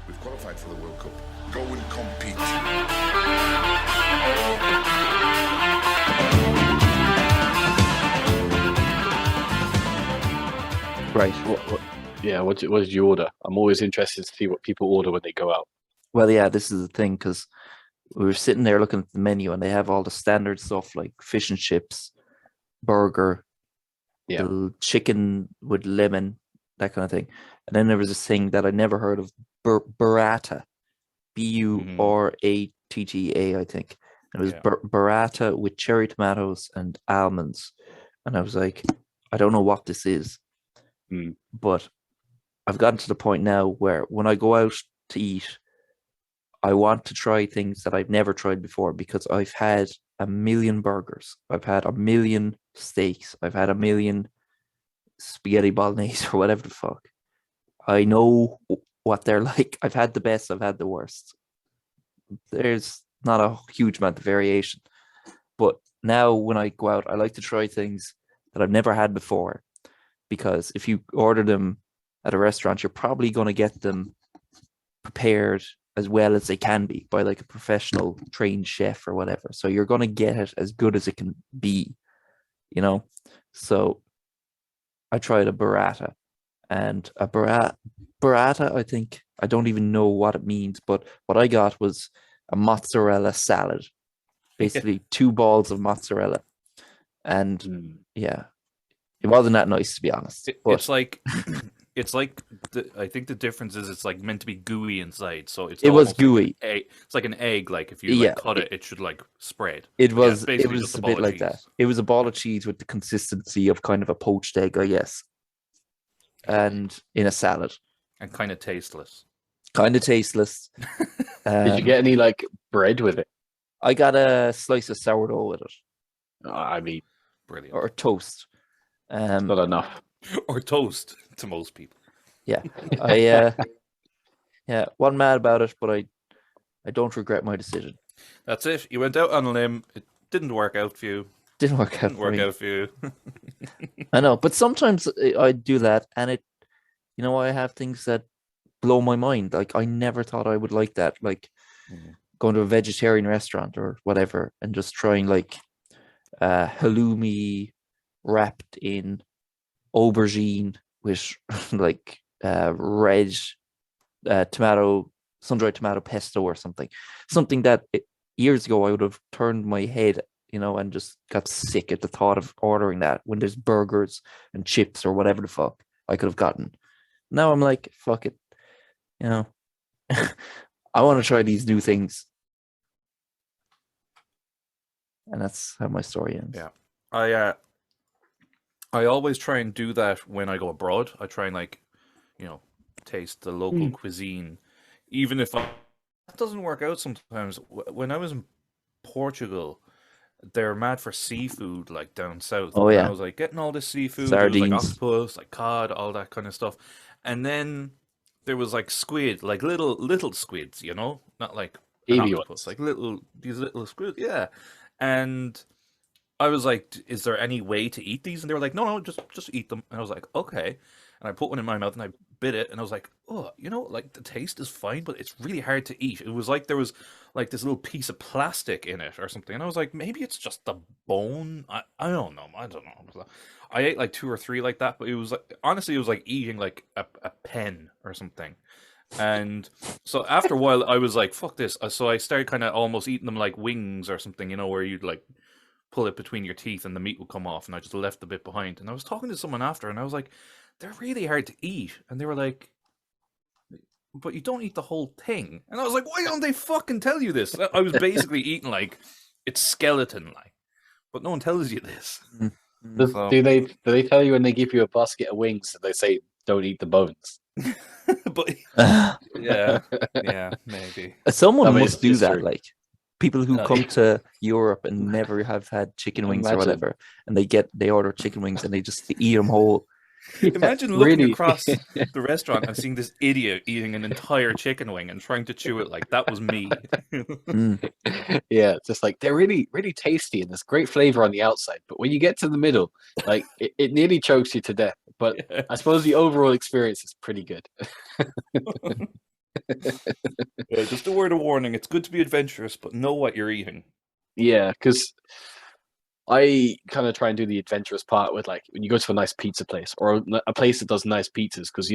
We've qualified for the World Cup. Go and compete. Right. What did you order? I'm always interested to see what people order when they go out. Well, yeah, this is the thing because we were sitting there looking at the menu and they have all the standard stuff like fish and chips, burger, the chicken with lemon, that kind of thing. And then there was this thing that I never heard of, burrata, Buratta, I think. And it was burrata with cherry tomatoes and almonds. And I was like, I don't know what this is. But I've gotten to the point now where when I go out to eat, I want to try things that I've never tried before because I've had a million burgers. I've had a million steaks. I've had a million spaghetti bolognese or whatever the fuck. I know what they're like. I've had the best. I've had the worst. There's not a huge amount of variation. But now when I go out, I like to try things that I've never had before. Because if you order them at a restaurant, you're probably going to get them prepared as well as they can be by like a professional trained chef or whatever. So you're going to get it as good as it can be, you know? So I tried a burrata, and a burrata, I think, I don't even know what it means, but what I got was a mozzarella salad, basically 2 balls of mozzarella. And it wasn't that nice, to be honest. It's like I think the difference is it's like meant to be gooey inside, so it was gooey. Like it's like an egg. Like if you cut it, it should like spread. It was a bit like that. It was a ball of cheese with the consistency of kind of a poached egg, I guess, and in a salad. And kind of tasteless. Did you get any like bread with it? I got a slice of sourdough with it. I mean, brilliant. Or toast. Not enough. Or toast to most people. Yeah, wasn't mad about it, but I don't regret my decision. That's it. You went out on a limb. It didn't work out for you. Didn't work out for you. I know, but sometimes I do that, and I have things that blow my mind. Like I never thought I would like that, like going to a vegetarian restaurant or whatever, and just trying like halloumi wrapped in aubergine with like red tomato, sun-dried tomato pesto or something that years ago I would have turned my head, and just got sick at the thought of ordering that when there's burgers and chips or whatever the fuck I could have gotten. Now I'm like, fuck it, I want to try these new things, and that's how my story ends. Yeah, I always try and do that when I go abroad. I try and taste the local cuisine, even if that doesn't work out sometimes. When I was in Portugal, they're mad for seafood, like down south. Oh yeah, and I was like getting all this seafood, sardines, like octopus, like cod, all that kind of stuff, and then there was like squid, like little squids, not like an octopus, like these little squids, yeah, and I was like, is there any way to eat these? And they were like, no, just eat them. And I was like, okay. And I put one in my mouth and I bit it. And I was like, oh, like the taste is fine, but it's really hard to eat. It was like there was like this little piece of plastic in it or something. And I was like, maybe it's just the bone. I don't know. I ate like 2 or 3 like that, but it was like, honestly, it was like eating like a pen or something. And so after a while, I was like, fuck this. So I started kind of almost eating them like wings or something, where you'd like pull it between your teeth and the meat would come off, and I just left the bit behind. And I was talking to someone after, and I was like, they're really hard to eat. And they were like, but you don't eat the whole thing. And I was like, why don't they fucking tell you this? I was basically eating like it's skeleton like, but no one tells you this. Do they tell you when they give you a basket of wings that they say don't eat the bones? But yeah, maybe someone must do that. Like people who come to Europe and never have had chicken wings or whatever, and they order chicken wings and they just eat them whole. Imagine looking across the restaurant and seeing this idiot eating an entire chicken wing and trying to chew it like that was me. Yeah, it's just like they're really, really tasty and there's great flavor on the outside, but when you get to the middle, like it nearly chokes you to death. But I suppose the overall experience is pretty good. Just a word of warning: it's good to be adventurous, but know what you're eating. Yeah, because I kind of try and do the adventurous part with like when you go to a nice pizza place or a place that does nice pizzas, because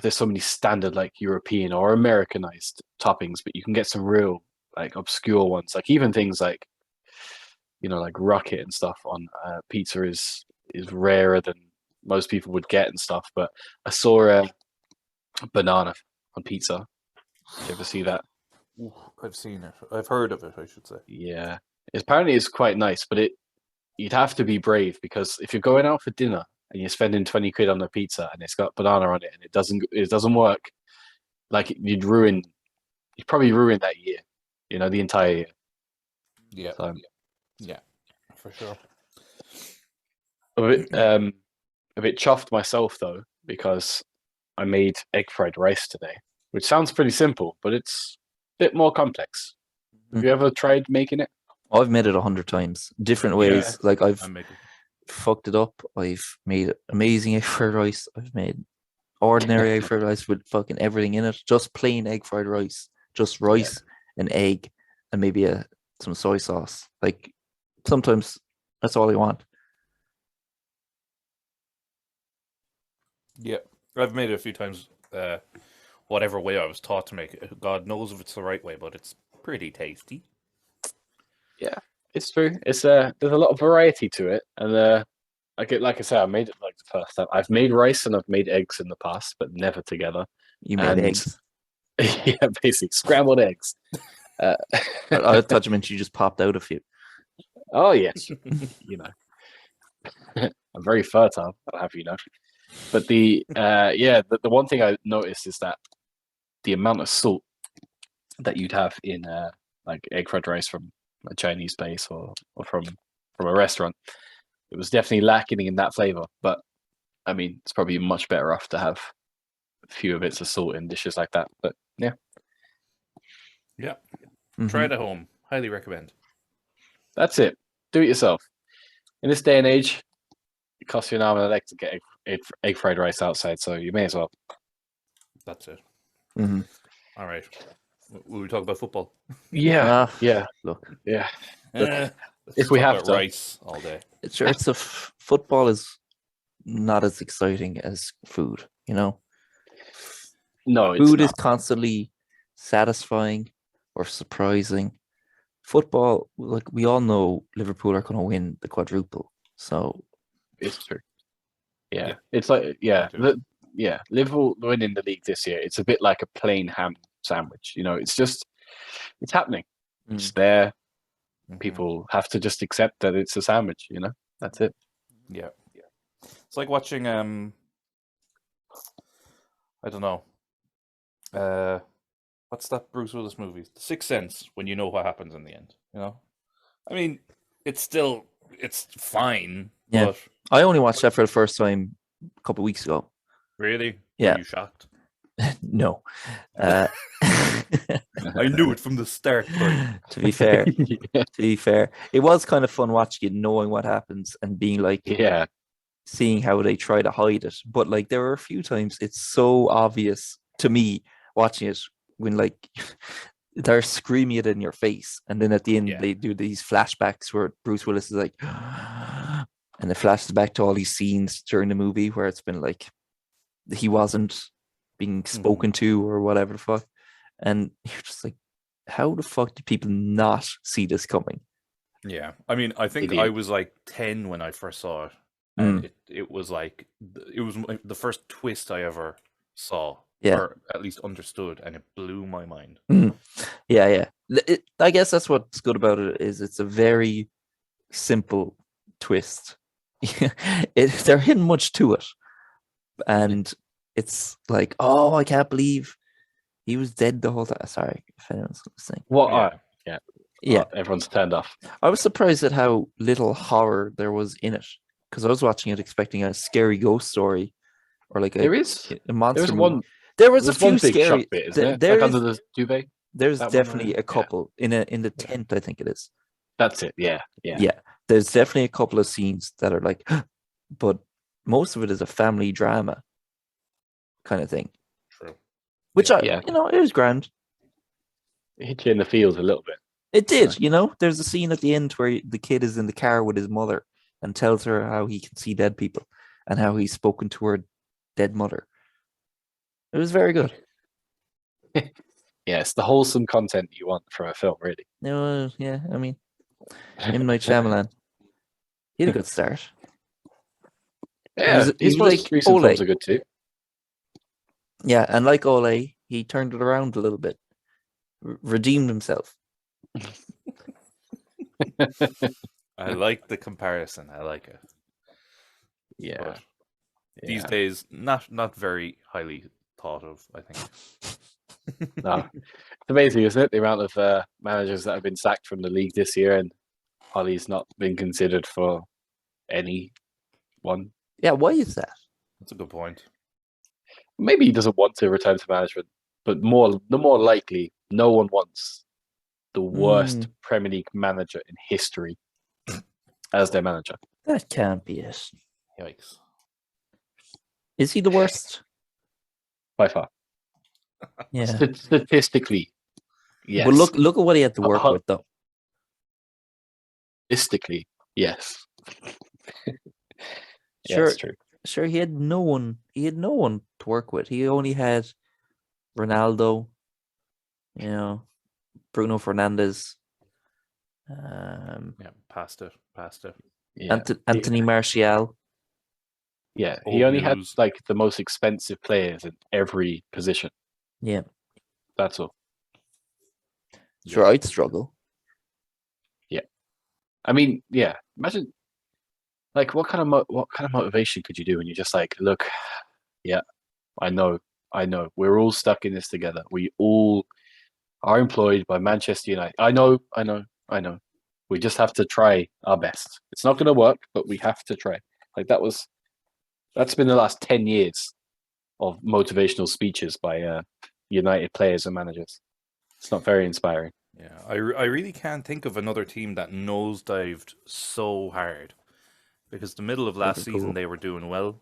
there's so many standard like European or Americanized toppings, but you can get some real like obscure ones, like even things like like rocket and stuff on pizza is rarer than most people would get and stuff. But I saw a banana on pizza. Did you ever see that? Ooh, I've seen it. I've heard of it, I should say. Yeah, apparently it's quite nice, but you'd have to be brave, because if you're going out for dinner and you're spending 20 quid on a pizza and it's got banana on it and it doesn't work, like you'd probably ruin that year, the entire year. Yeah, So, yeah, for sure. A bit chuffed myself though, because I made egg fried rice today, which sounds pretty simple, but it's a bit more complex. Have you ever tried making it? I've made it 100 times, different ways. Yeah, like I've fucked it up. I've made amazing egg fried rice. I've made ordinary egg fried rice with fucking everything in it. Just plain egg fried rice, just rice and egg, and maybe some soy sauce. Like sometimes that's all I want. Yeah, I've made it a few times. Whatever way I was taught to make it, God knows if it's the right way, but it's pretty tasty. Yeah, it's true. It's there's a lot of variety to it, and like I said, I made it like the first time. I've made rice and I've made eggs in the past, but never together. You made eggs. Yeah, basically scrambled eggs. I thought you meant you just popped out a few. Oh yes, I'm very fertile. I'll have you know. But the one thing I noticed is that the amount of salt that you'd have in like egg fried rice from a Chinese place or from a restaurant, it was definitely lacking in that flavor. But I mean, it's probably much better off to have fewer bits of salt in dishes like that. But yeah, Try it at home. Highly recommend. That's it. Do it yourself. In this day and age, it costs you an arm and a leg to get egg fried rice outside, so you may as well. That's it. Mm-hmm. All right. Will we talk about football? Yeah. Look. Yeah. If we have to. rice all day. Football is not as exciting as food, No, food is constantly satisfying or surprising. Football, like we all know, Liverpool are going to win the quadruple, so it's true. Yeah. It's like Liverpool winning the league this year. It's a bit like a plain ham sandwich. It's happening. It's there. People have to just accept that it's a sandwich. That's it. Yeah. It's like watching. I don't know. What's that Bruce Willis movie? The Sixth Sense. When you know what happens in the end. I mean, it's fine. Yeah. But... I only watched that for the first time a couple of weeks ago. Really? Yeah. Were you shocked? No. I knew it from the start. To be fair, it was kind of fun watching it, knowing what happens and being like, seeing how they try to hide it. But like, there were a few times it's so obvious to me watching it when like they're screaming it in your face, and then at the end they do these flashbacks where Bruce Willis is like, and it flashes back to all these scenes during the movie where it's been like he wasn't being spoken to or whatever the fuck, and you're just like, how the fuck did people not see this coming? Yeah, I mean, I think I was like 10 when I first saw it, and it was like the first twist I ever saw, or at least understood, and it blew my mind. Yeah. I guess that's what's good about it, is it's a very simple twist. There isn't much to it, and it's like, oh, I can't believe he was dead the whole time. Sorry if anyone's listening. Yeah, everyone's turned off. I was surprised at how little horror there was in it, because I was watching it expecting a scary ghost story or like a monster movie. There was a few scary bit, isn't it? Like under the duvet. There's definitely a couple in the tent. I think it is. That's it. Yeah. There's definitely a couple of scenes that are like, but most of it is a family drama kind of thing. True. which Yeah. it was grand. It hit you in the feels a little bit. It did, There's a scene at the end where the kid is in the car with his mother and tells her how he can see dead people and how he's spoken to her dead mother. It was very good. Yeah, it's the wholesome content you want from a film, really. No, yeah, I mean, M. Night Shyamalan, he had a good start. Yeah, he his was most like recent Ole. films are good too. Yeah, and like Ole, he turned it around a little bit, redeemed himself. I like the comparison. I like it. Yeah. But these days, not very highly thought of, I think. No. It's amazing, isn't it? The amount of managers that have been sacked from the league this year, and Ollie's not been considered for any one. Yeah, why is that? That's a good point. Maybe he doesn't want to return to management, but the more likely, no one wants the worst Premier League manager in history as their manager. That can't be it. Yikes. Is he the worst? By far. Yeah. Statistically, yes. But look at what he had to work with, though. Statistically, yes. Sure, that's true. Sure, he had no one. He had no one to work with. He only had Ronaldo, Bruno Fernandes. Pasta. Yeah. Anthony Martial. Yeah, he only had like the most expensive players in every position. Yeah, that's all. Sure, I'd struggle. Yeah, I mean, yeah. Imagine, like, what kind of motivation could you do when you're just like, look, yeah, I know, we're all stuck in this together. We all are employed by Manchester United. I know. We just have to try our best. It's not going to work, but we have to try. Like that's been the last 10 years of motivational speeches by United players and managers. It's not very inspiring. Yeah, I really can't think of another team that nosedived so hard, because the middle of last season they were doing well,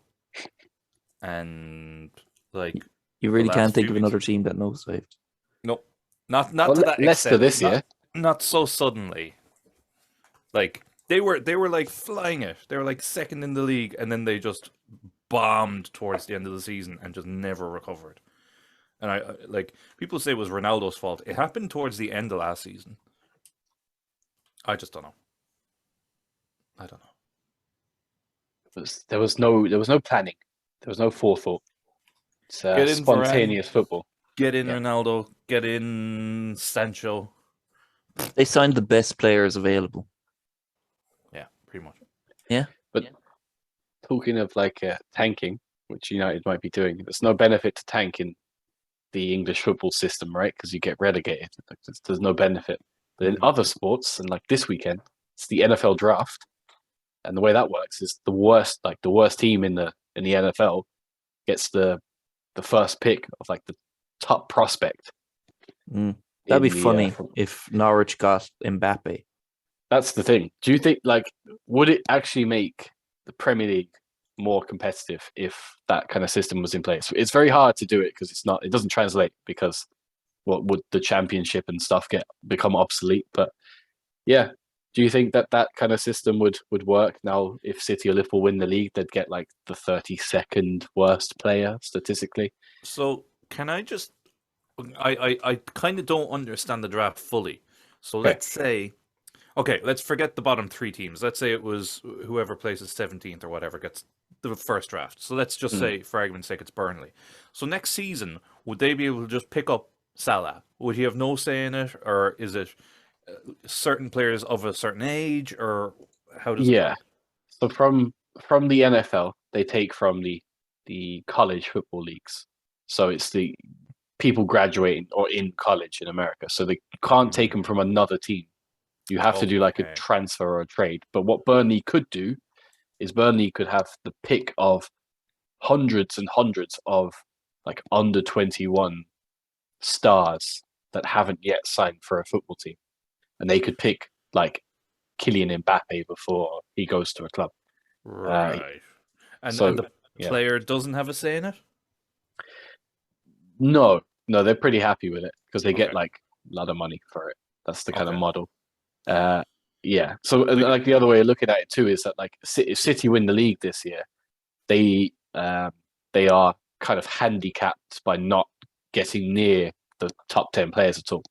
and like you really can't think of another team that nosedived. No, not to that Leicester extent. This year, not so suddenly. Like they were like flying it. They were like second in the league, and then they just bombed towards the end of the season and just never recovered. And I like people say it was Ronaldo's fault. It happened towards the end of last season. I just don't know. I don't know. There was no planning. There was no forethought. It's spontaneous football. Get in Ronaldo. Get in Sancho. They signed the best players available. Yeah, pretty much. Yeah, but talking of like tanking, which United might be doing, there's no benefit to tank in the English football system, right? Because you get relegated. There's no benefit. But in other sports, and like this weekend, it's the NFL draft, and the way that works is the worst team in the NFL gets the first pick of like the top prospect. That'd be funny if Norwich got Mbappe. That's the thing. Do you think, like, would it actually make the Premier League more competitive if that kind of system was in place? It's very hard to do it because it doesn't translate, because what would the championship and stuff become obsolete? But yeah, do you think that kind of system would work now? If City or Liverpool win the league, they'd get like the 32nd worst player statistically. So can I just, I kind of don't understand the draft fully. So let's say, let's forget the bottom three teams. Let's say it was whoever places 17th or whatever gets the first draft. So let's just say, for argument's sake, it's Burnley. So next season, would they be able to just pick up Salah? Would he have no say in it? Or is it certain players of a certain age? Or how does it work? So from the NFL, they take from the college football leagues. So it's the people graduating or in college in America. So they can't take them from another team. You have to do like a transfer or a trade. But what Burnley could do is Burnley could have the pick of hundreds and hundreds of like under 21 stars that haven't yet signed for a football team. And they could pick like Kylian Mbappe before he goes to a club. Right. And the player doesn't have a say in it? No, No, they're pretty happy with it because they get Okay. like a lot of money for it. That's the kind of Okay. model. Yeah. So like the other way of looking at it too is that like if City win the league this year, they are kind of handicapped by not getting near the top 10 players at all.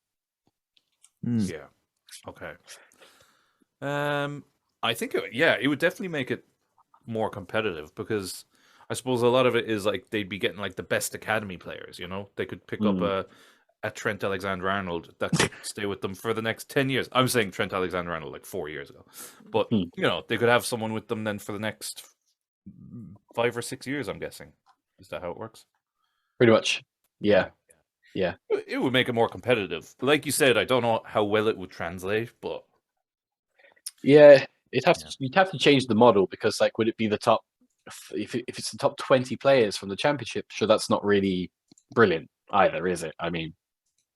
Yeah. Okay. I think it would definitely make it more competitive because I suppose a lot of it is like they'd be getting like the best academy players. You know, they could pick up a Trent Alexander-Arnold that could stay with them for the next 10 years. I'm saying Trent Alexander-Arnold like 4 years ago, but you know they could have someone with them then for the next 5 or 6 years. I'm guessing. Is that how it works? Pretty much. Yeah. It would make it more competitive. Like you said, I don't know how well it would translate, but Yeah, you'd have to change the model because like would it be the top if it's the top 20 players from the championship? Sure, that's not really brilliant either, is it? I mean,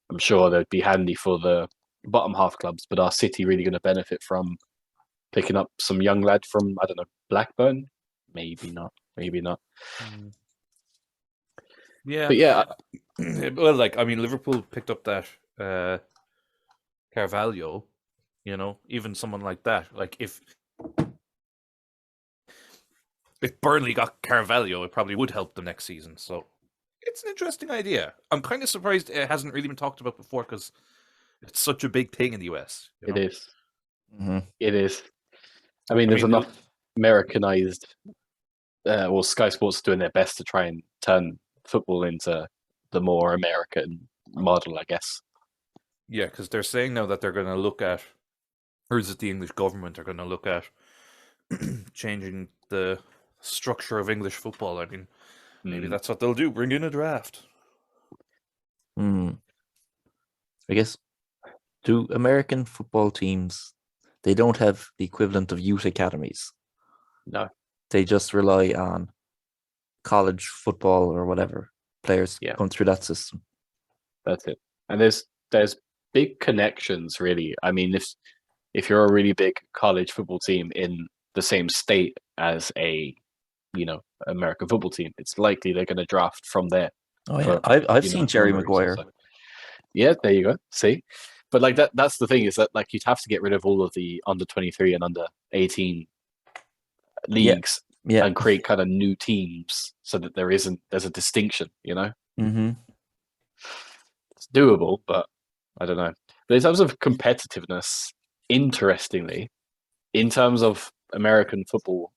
I'm sure that'd be handy for the bottom half clubs, but are City really going to benefit from picking up some young lad from I don't know Blackburn? Maybe not. Maybe not. yeah. But yeah, Well, like I mean, Liverpool picked up that Carvalho. You know, even someone like that. Like if Burnley got Carvalho, it probably would help them next season. So it's an interesting idea. I'm kind of surprised it hasn't really been talked about before because it's such a big thing in the US. You know? it is. Mm-hmm. It is. I mean, there's enough Americanized. Well, Sky Sports are doing their best to try and turn football into the more American model, I guess. Yeah, because they're saying now that they're going to look at, or is it the English government are going to look at changing the structure of English football? I mean, maybe that's what they'll do. Bring in a draft. I guess, do American football teams, they don't have the equivalent of youth academies. No. They just rely on college football or whatever. Players come through that system. That's it. And there's big connections, really. I mean, if you're a really big college football team in the same state as a, American football team, it's likely they're going to draft from there. Oh yeah, I've seen Jerry memories. Maguire. So, yeah, there you go. See, but like that's the thing is that like you'd have to get rid of all of the under 23 and under 18 leagues and create kind of new teams so that there's a distinction. Mm-hmm. It's doable, but I don't know. But in terms of competitiveness, interestingly, in terms of American football,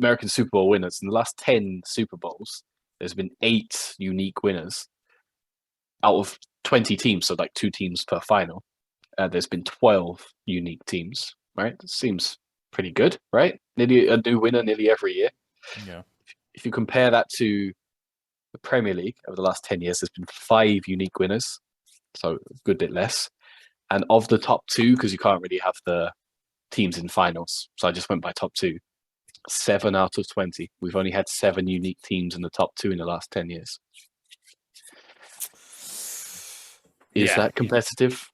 American Super Bowl winners, in the last 10 Super Bowls, there's been 8 unique winners out of 20 teams, so like 2 teams per final. There's been 12 unique teams, right? It seems pretty good, right? Nearly a new winner nearly every year. Yeah. If you compare that to the Premier League over the last 10 years, there's been 5 unique winners, so a good bit less. And of the top 2, because you can't really have the teams in finals, so I just went by top 2. 7 out of 20. We've only had 7 unique teams in the top 2 in the last 10 years. Is that competitive?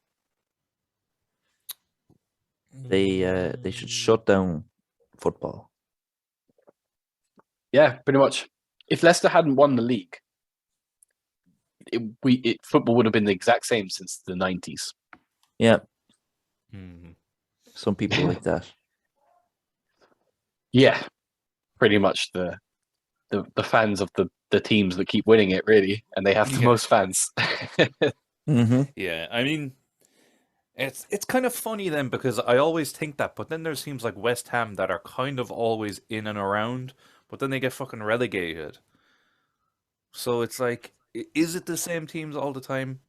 They should shut down football. Yeah, pretty much. If Leicester hadn't won the league, football would have been the exact same since the 90s. Yeah. Mm-hmm. Some people like that. Yeah, pretty much the fans of the teams that keep winning it, really, and they have the most fans. Mm-hmm. Yeah, I mean, it's kind of funny then because I always think that, but then there's teams like West Ham that are kind of always in and around, but then they get fucking relegated. So it's like, is it the same teams all the time?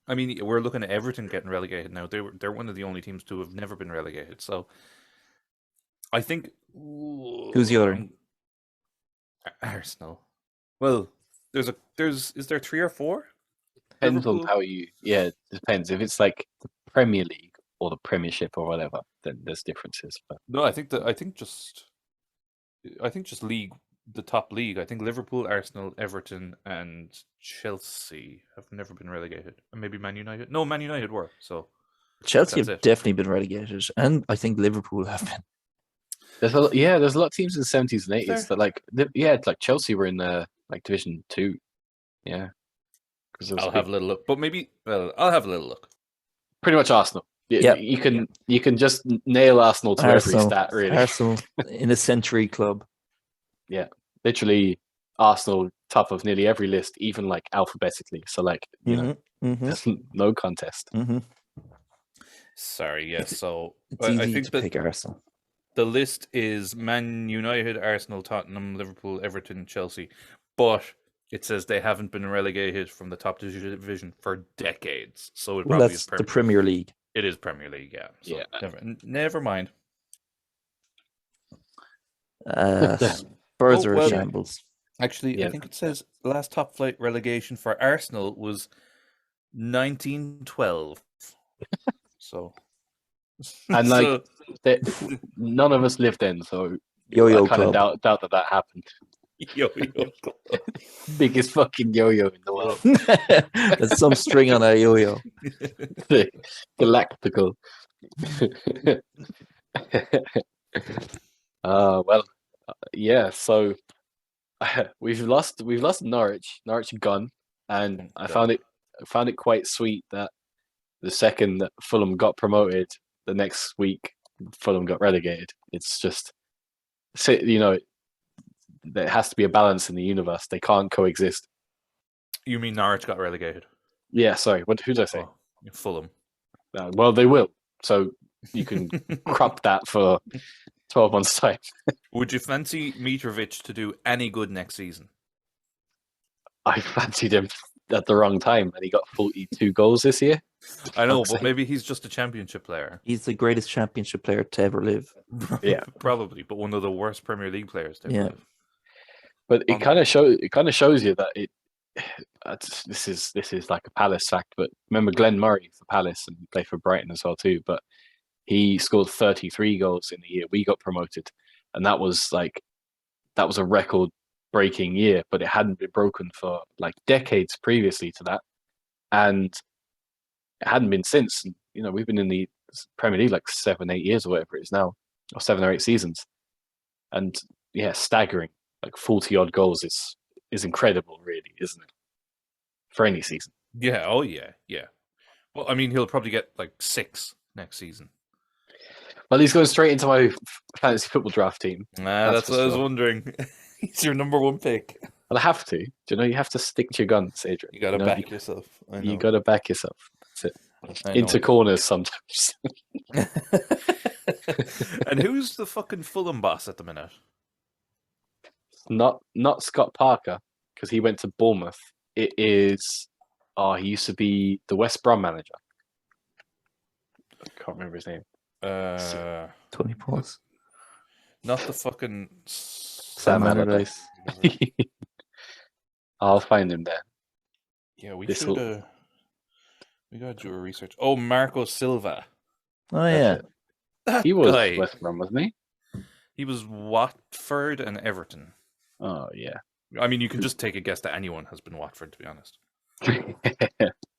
I mean, we're looking at Everton getting relegated now. They're one of the only teams to have never been relegated. So I think Who's the other? Arsenal. Well, is there 3 or 4? Depends Liverpool? on how it depends. If it's like the Premier League or the Premiership or whatever, then there's differences. But No, I think just league, the top league. I think Liverpool, Arsenal, Everton, and Chelsea have never been relegated. And maybe Man United. No, Man United were. So Chelsea have definitely been relegated, and I think Liverpool have been. there's a lot of teams in the 70s and 80s that like Chelsea were in like Division 2. Yeah, I'll have a little look, but maybe I'll have a little look. Pretty much Arsenal. Yep. You can just nail Arsenal to every stat, really. Arsenal in a century club. Yeah, literally Arsenal top of nearly every list, even like alphabetically. So like there's no contest. Sorry, yes. So it's easy I think to pick Arsenal. The list is Man United, Arsenal, Tottenham, Liverpool, Everton, Chelsea, but it says they haven't been relegated from the top division for decades. So it probably is the Premier League. It is Premier League, yeah. So yeah. Never mind. Spurs are a shambles. Actually, I think it says the last top flight relegation for Arsenal was 1912. So, and like none of us lived then, so yo-yo I kind of club. doubt that happen. Yo-yo club. Biggest fucking yo-yo in the world. There's some string on a yo-yo. Galactical. Yeah. So we've lost Norwich. Norwich gone, and I found it quite sweet that the second that Fulham got promoted, the next week Fulham got relegated. It's just, there has to be a balance in the universe. They can't coexist. You mean Norwich got relegated? Yeah, sorry. Who did I say? Oh, Fulham. Well, they will. So you can crop that for 12 months' time. Would you fancy Mitrovic to do any good next season? I fancied him at the wrong time, and he got 42 goals this year. I know, but maybe he's just a championship player. He's the greatest championship player to ever live. Yeah, probably, but one of the worst Premier League players to ever live. But it kind of shows you that this is like a Palace fact. But remember Glenn Murray for Palace, and he played for Brighton as well too. But he scored 33 goals in the year we got promoted, and that was a record-breaking year. But it hadn't been broken for like decades previously to that, and it hadn't been since. And, we've been in the Premier League like 7-8 years or whatever it is now, or 7 or 8 seasons, and staggering. Like 40-odd goals is incredible, really, isn't it? For any season. Yeah. Oh, yeah. Yeah. Well, I mean, he'll probably get like 6 next season. Well, he's going straight into my fantasy football draft team. That's what I was wondering. He's your number 1 pick. Well, I have to. Do you have to stick to your guns, Adrian? You got to back yourself. You got to back yourself. That's it. Into corners sometimes. And who's the fucking Fulham boss at the minute? Not Scott Parker, because he went to Bournemouth. It is he used to be the West Brom manager. I can't remember his name. Tony Pauls. Not the fucking Sam Allardyce. I'll find him there. Yeah, we should. We gotta do a research. Oh, Marco Silva. Oh yeah, he was West Brom, wasn't he? He was Watford and Everton. Oh yeah. I mean, you can just take a guess that anyone has been Watford, to be honest.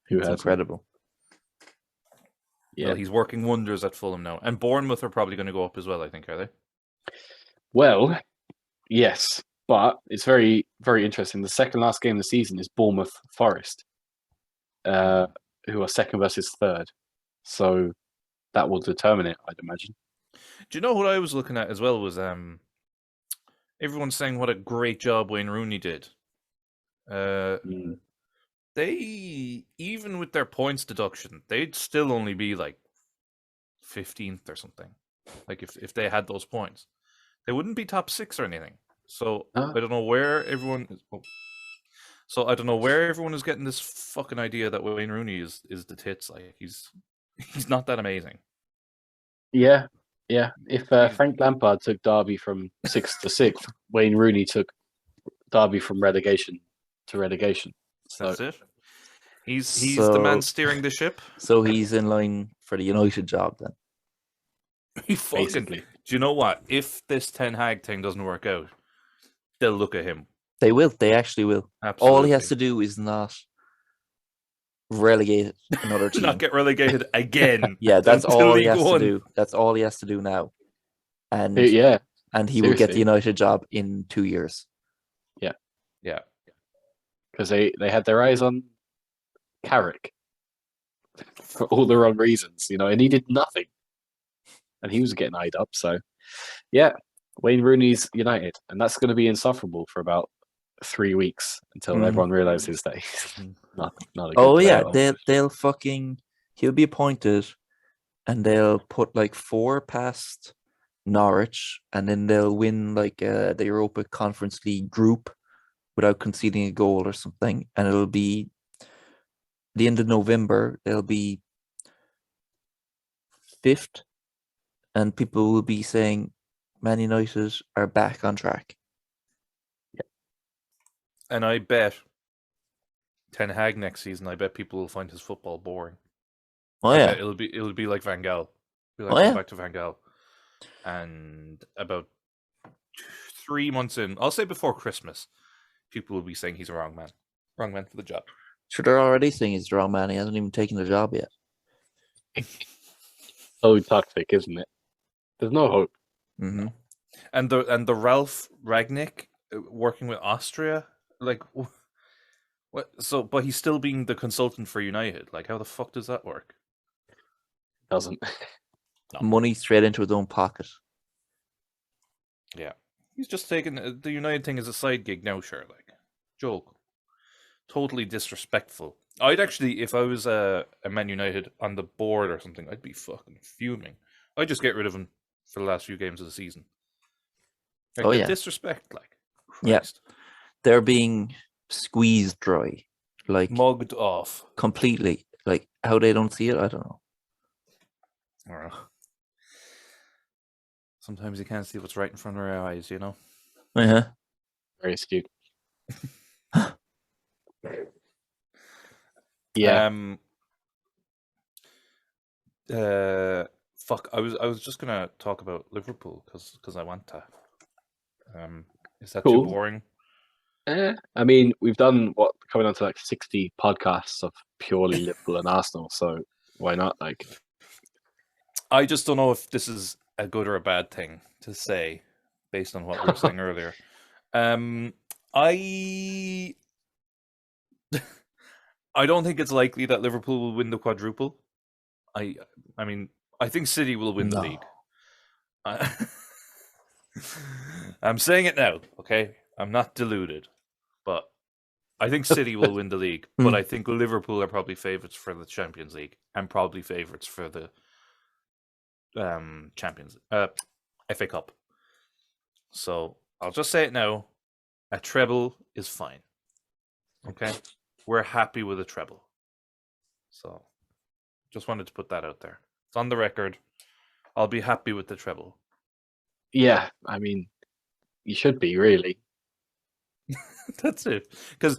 Who has incredible. Yeah, well, he's working wonders at Fulham now, and Bournemouth are probably going to go up as well. I think, are they? Well, yes, but it's very, very interesting. The second last game of the season is Bournemouth Forest, who are second versus third. So that will determine it, I'd imagine. Do you know what I was looking at as well was everyone's saying what a great job Wayne Rooney did. They, even with their points deduction, they'd still only be like 15th or something. Like if they had those points, they wouldn't be top 6 or anything. So I don't know where everyone is. So I don't know where everyone is getting this fucking idea that Wayne Rooney is the tits. Like he's not that amazing. Yeah. If Frank Lampard took Derby from 6th to 6th, Wayne Rooney took Derby from relegation to relegation. So that's it. He's the man steering the ship. So he's in line for the United job then. Basically. Do you know what? If this Ten Hag thing doesn't work out, they'll look at him. They will. They actually will. Absolutely. All he has to do is not relegate another team. Not get relegated again. Yeah, that's all he has to do. That's all he has to do now. And and he will get the United job in 2 years. Yeah. Because they had their eyes on Carrick for all the wrong reasons, and he did nothing. And he was getting eyed up. So, yeah, Wayne Rooney's United. And that's going to be insufferable for about 3 weeks until everyone realizes that he's not a good player. They'll he'll be appointed and they'll put like 4 past Norwich and then they'll win like the Europa Conference League group without conceding a goal or something. And it'll be the end of November, they'll be 5th. And people will be saying Man United are back on track. Yeah. And I bet Ten Hag next season, I bet people will find his football boring. Oh, I yeah. bet it'll be like Van Gaal. Going back to Van Gaal. And about 3 months in, I'll say before Christmas, people will be saying he's a wrong man. Wrong man for the job. Sure, they're already saying he's the wrong man. He hasn't even taken the job yet. So toxic, isn't it? There's no hope. Mm-hmm. And the Ralph Ragnick working with Austria, like what? So, but he's still being the consultant for United. Like, how the fuck does that work? Doesn't. No. Money straight into his own pocket. Yeah, he's just taking the United thing as a side gig now. Sure, like joke. Totally disrespectful. I'd actually, if I was a Man United on the board or something, I'd be fucking fuming. I'd just get rid of him for the last few games of the season. Like, disrespect, like. Christ. Yeah, they're being squeezed dry, like mugged off completely. Like how they don't see it, I don't know. I don't know. Sometimes you can't see what's right in front of your eyes, you know. Very astute. Yeah. Fuck. I was just gonna talk about Liverpool because I want to. Is that too boring? I mean, we've done coming on to like 60 podcasts of purely Liverpool and Arsenal, so why not? Like, I just don't know if this is a good or a bad thing to say based on what we were saying earlier. I don't think it's likely that Liverpool will win the quadruple. I mean, I think City will win the league. I'm saying it now, okay? I'm not deluded, but I think City will win the league. But I think Liverpool are probably favourites for the Champions League and probably favourites for the FA Cup. So I'll just say it now: a treble is fine. Okay, we're happy with a treble. So just wanted to put that out there. It's on the record. I'll be happy with the treble. Yeah, I mean, you should be, really. That's it. Because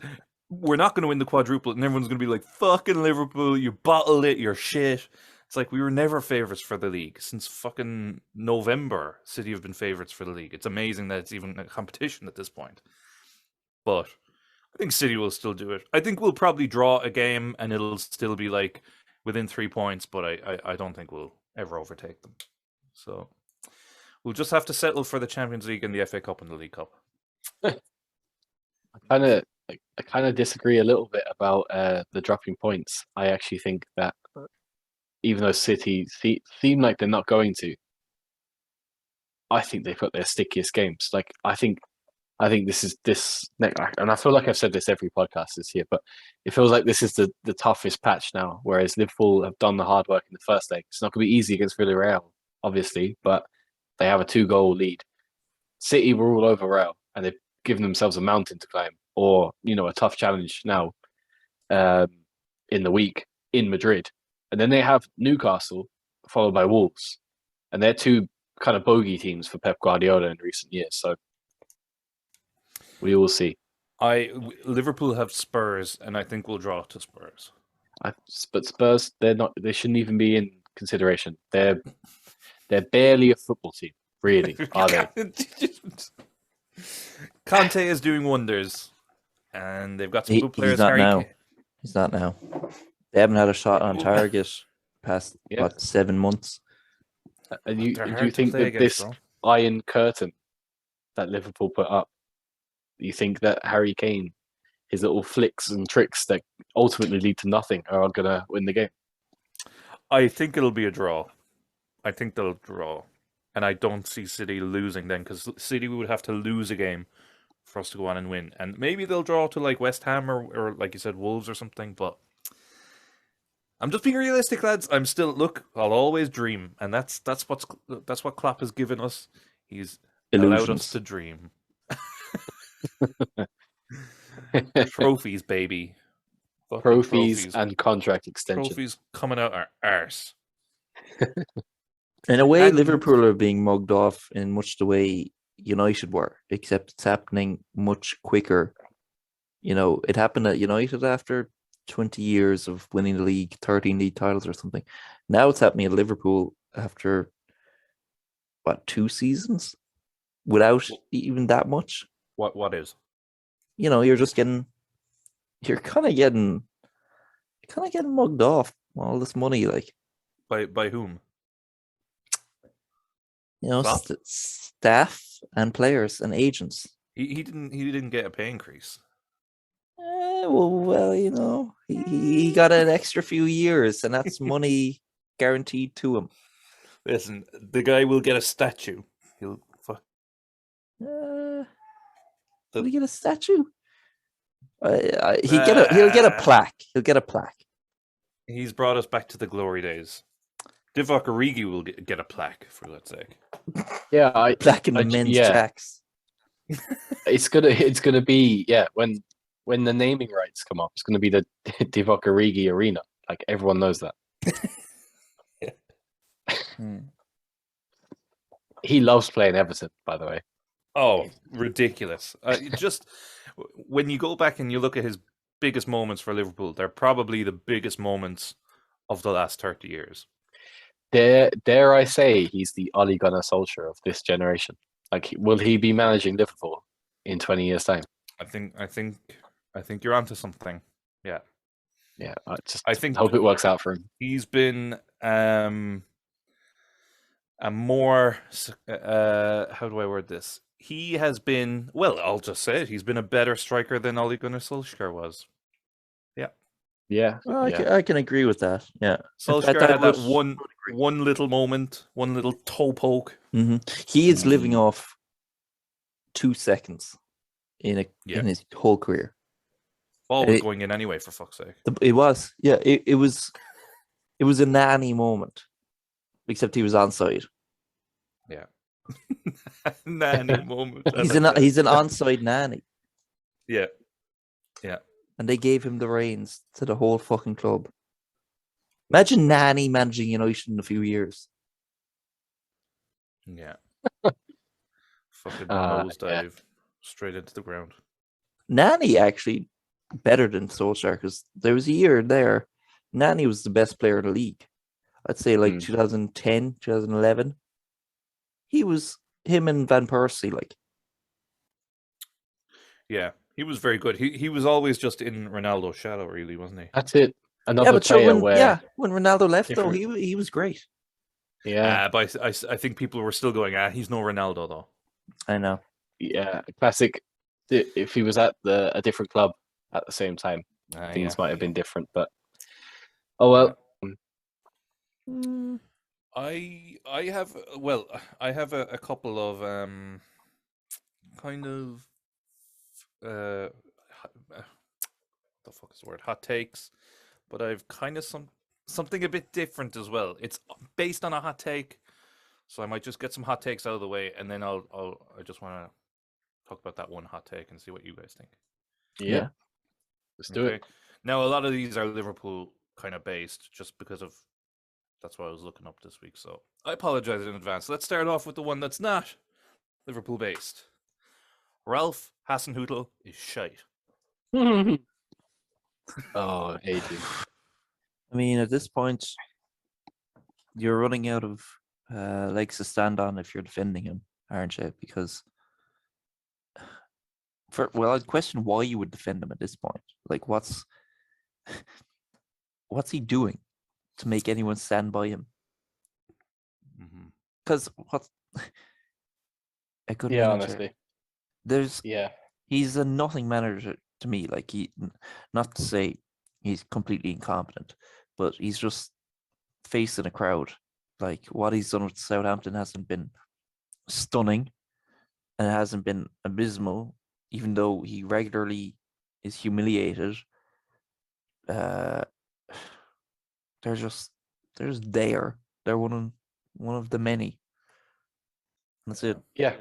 we're not going to win the quadruple, and everyone's going to be like, fucking Liverpool, you bottled it, you're shit. It's like, we were never favourites for the league. Since fucking November, City have been favourites for the league. It's amazing that it's even a competition at this point. But I think City will still do it. I think we'll probably draw a game, and it'll still be like within 3 points, but I don't think we'll ever overtake them. So we'll just have to settle for the Champions League and the FA Cup and the League Cup. I kind of disagree a little bit about the dropping points. I actually think that even though City seem like they're not going to, I think they put their stickiest games. Like I think this is and I feel like I've said this every podcast this year, but it feels like this is the toughest patch now. Whereas Liverpool have done the hard work in the first leg. It's not going to be easy against Villarreal, obviously, but they have a 2-goal lead. City were all over Real, and they've given themselves a mountain to climb, or a tough challenge now in the week in Madrid, and then they have Newcastle followed by Wolves, and they're 2 kind of bogey teams for Pep Guardiola in recent years. So we will see. Liverpool have Spurs, and I think we'll draw to Spurs. But Spurs, they're not. They shouldn't even be in consideration. They're barely a football team, really, are they? Conte is doing wonders, and they've got some good players. He's not now. They haven't had a shot on target past 7 months. And do you think that this iron curtain that Liverpool put up, do you think that Harry Kane his little flicks and tricks that ultimately lead to nothing are gonna win the game. I think it'll be a draw. I think they'll draw. And I don't see City losing then, because City would have to lose a game for us to go on and win. And maybe they'll draw to like West Ham or like you said, Wolves or something. But I'm just being realistic, lads. I'm still I'll always dream, and that's what Klopp has given us. He's allowed us Illusions. to dream. Trophies, baby. Fucking Trophies and contract extension. Trophies coming out our arse. In a way, And- Liverpool are being mugged off in much the way United were, except it's happening much quicker. It happened at United after 20 years of winning the league, 13 league titles or something. Now it's happening at Liverpool after, 2 seasons? Without even that much. What is? You're kind of getting mugged off all this money, like. By whom? Klopp? Staff and players and agents. He didn't get a pay increase. He got an extra few years, and that's money guaranteed to him. Listen, the guy will get a statue. He'll Will he get a statue? He'll get a plaque. He'll get a plaque. He's brought us back to the glory days. Divock Origi will get a plaque, for God's sake. Yeah, Plaque in the men's jacks. It's gonna be when the naming rights come up, it's gonna be the Divock Origi Arena. Like everyone knows that. He loves playing Everton, by the way. Oh, ridiculous! Just when you go back and you look at his biggest moments for Liverpool, they're probably the biggest moments of the last 30 years. Dare I say he's the Ole Gunnar Solskjaer of this generation? Like, will he be managing Liverpool in 20 years' time? I think you're onto something. Yeah. I think hope it works out for him. He's been a more how do I word this? He has been, well, I'll just say it, he's been a better striker than Ole Gunnar Solskjaer was. Yeah. Well, I can agree with that. Yeah. Solskjaer had that one little moment, one little toe poke. Mm-hmm. He is living off 2 seconds in his whole career. Ball was going in anyway, for fuck's sake. It was. Yeah, it was a nanny moment. Except he was onside. Yeah. Nanny moment. He's an onside nanny. Yeah. Yeah. And they gave him the reins to the whole fucking club. Imagine Nani managing United in a few years. Yeah. Fucking nosedive straight into the ground. Nani actually better than Solskjaer, because there was a year there, Nani was the best player in the league. I'd say 2010, 2011. Him and Van Persie, like. Yeah. He was very good. He was always just in Ronaldo's shadow, really, wasn't he? That's it. Another player when Ronaldo left, though, he was great. Yeah, but I think people were still going, he's no Ronaldo, though. I know. Yeah, classic. If he was at a different club at the same time, things might have been different. But oh well. I have a couple of kind of the fuck is the word? Hot takes, but I've kind of something a bit different as well. It's based on a hot take, so I might just get some hot takes out of the way, and then I just want to talk about that one hot take and see what you guys think. Yeah. Let's do it. Now, a lot of these are Liverpool kind of based, just because of that's what I was looking up this week. So I apologize in advance. Let's start off with the one that's not Liverpool based. Ralph Hasenhüttl is shite. Oh, Adrian. I mean, at this point, you're running out of legs to stand on if you're defending him, aren't you? Because, I'd question why you would defend him at this point. Like, what's he doing to make anyone stand by him? Because a good manager, honestly, he's a nothing manager to me. Like not to say he's completely incompetent, but he's just facing a crowd. Like what he's done with Southampton hasn't been stunning, and it hasn't been abysmal, even though he regularly is humiliated. Uh, they're there. They're one of the many. That's it. Yeah,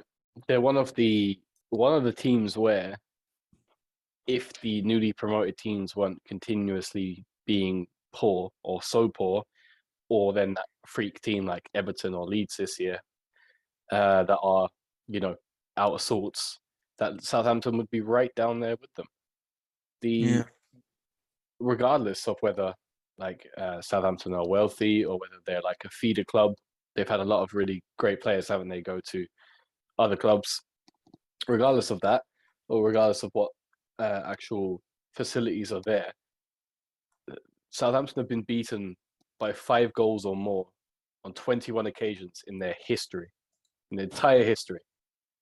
they're one of the teams where if the newly promoted teams weren't continuously being poor or so poor, or then that freak team like Everton or Leeds this year that are, out of sorts, that Southampton would be right down there with them. Regardless of whether Southampton are wealthy or whether they're like a feeder club, they've had a lot of really great players, haven't they, go to other clubs. Regardless of that, or regardless of what actual facilities are there, Southampton have been beaten by 5 goals or more on 21 occasions in their history, in their entire history.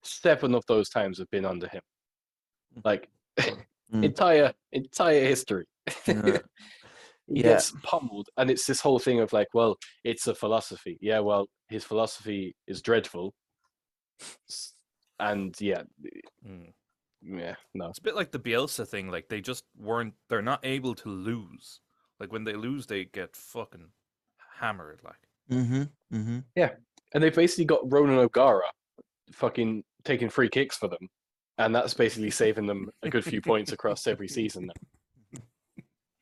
7 of those times have been under him. Like entire history. He gets pummeled, and it's this whole thing of like, well, it's a philosophy. Yeah, well, his philosophy is dreadful. And no. It's a bit like the Bielsa thing. Like they're not able to lose. Like when they lose, they get fucking hammered. Like, yeah, and they've basically got Ronan O'Gara fucking taking free kicks for them, and that's basically saving them a good few points across every season now.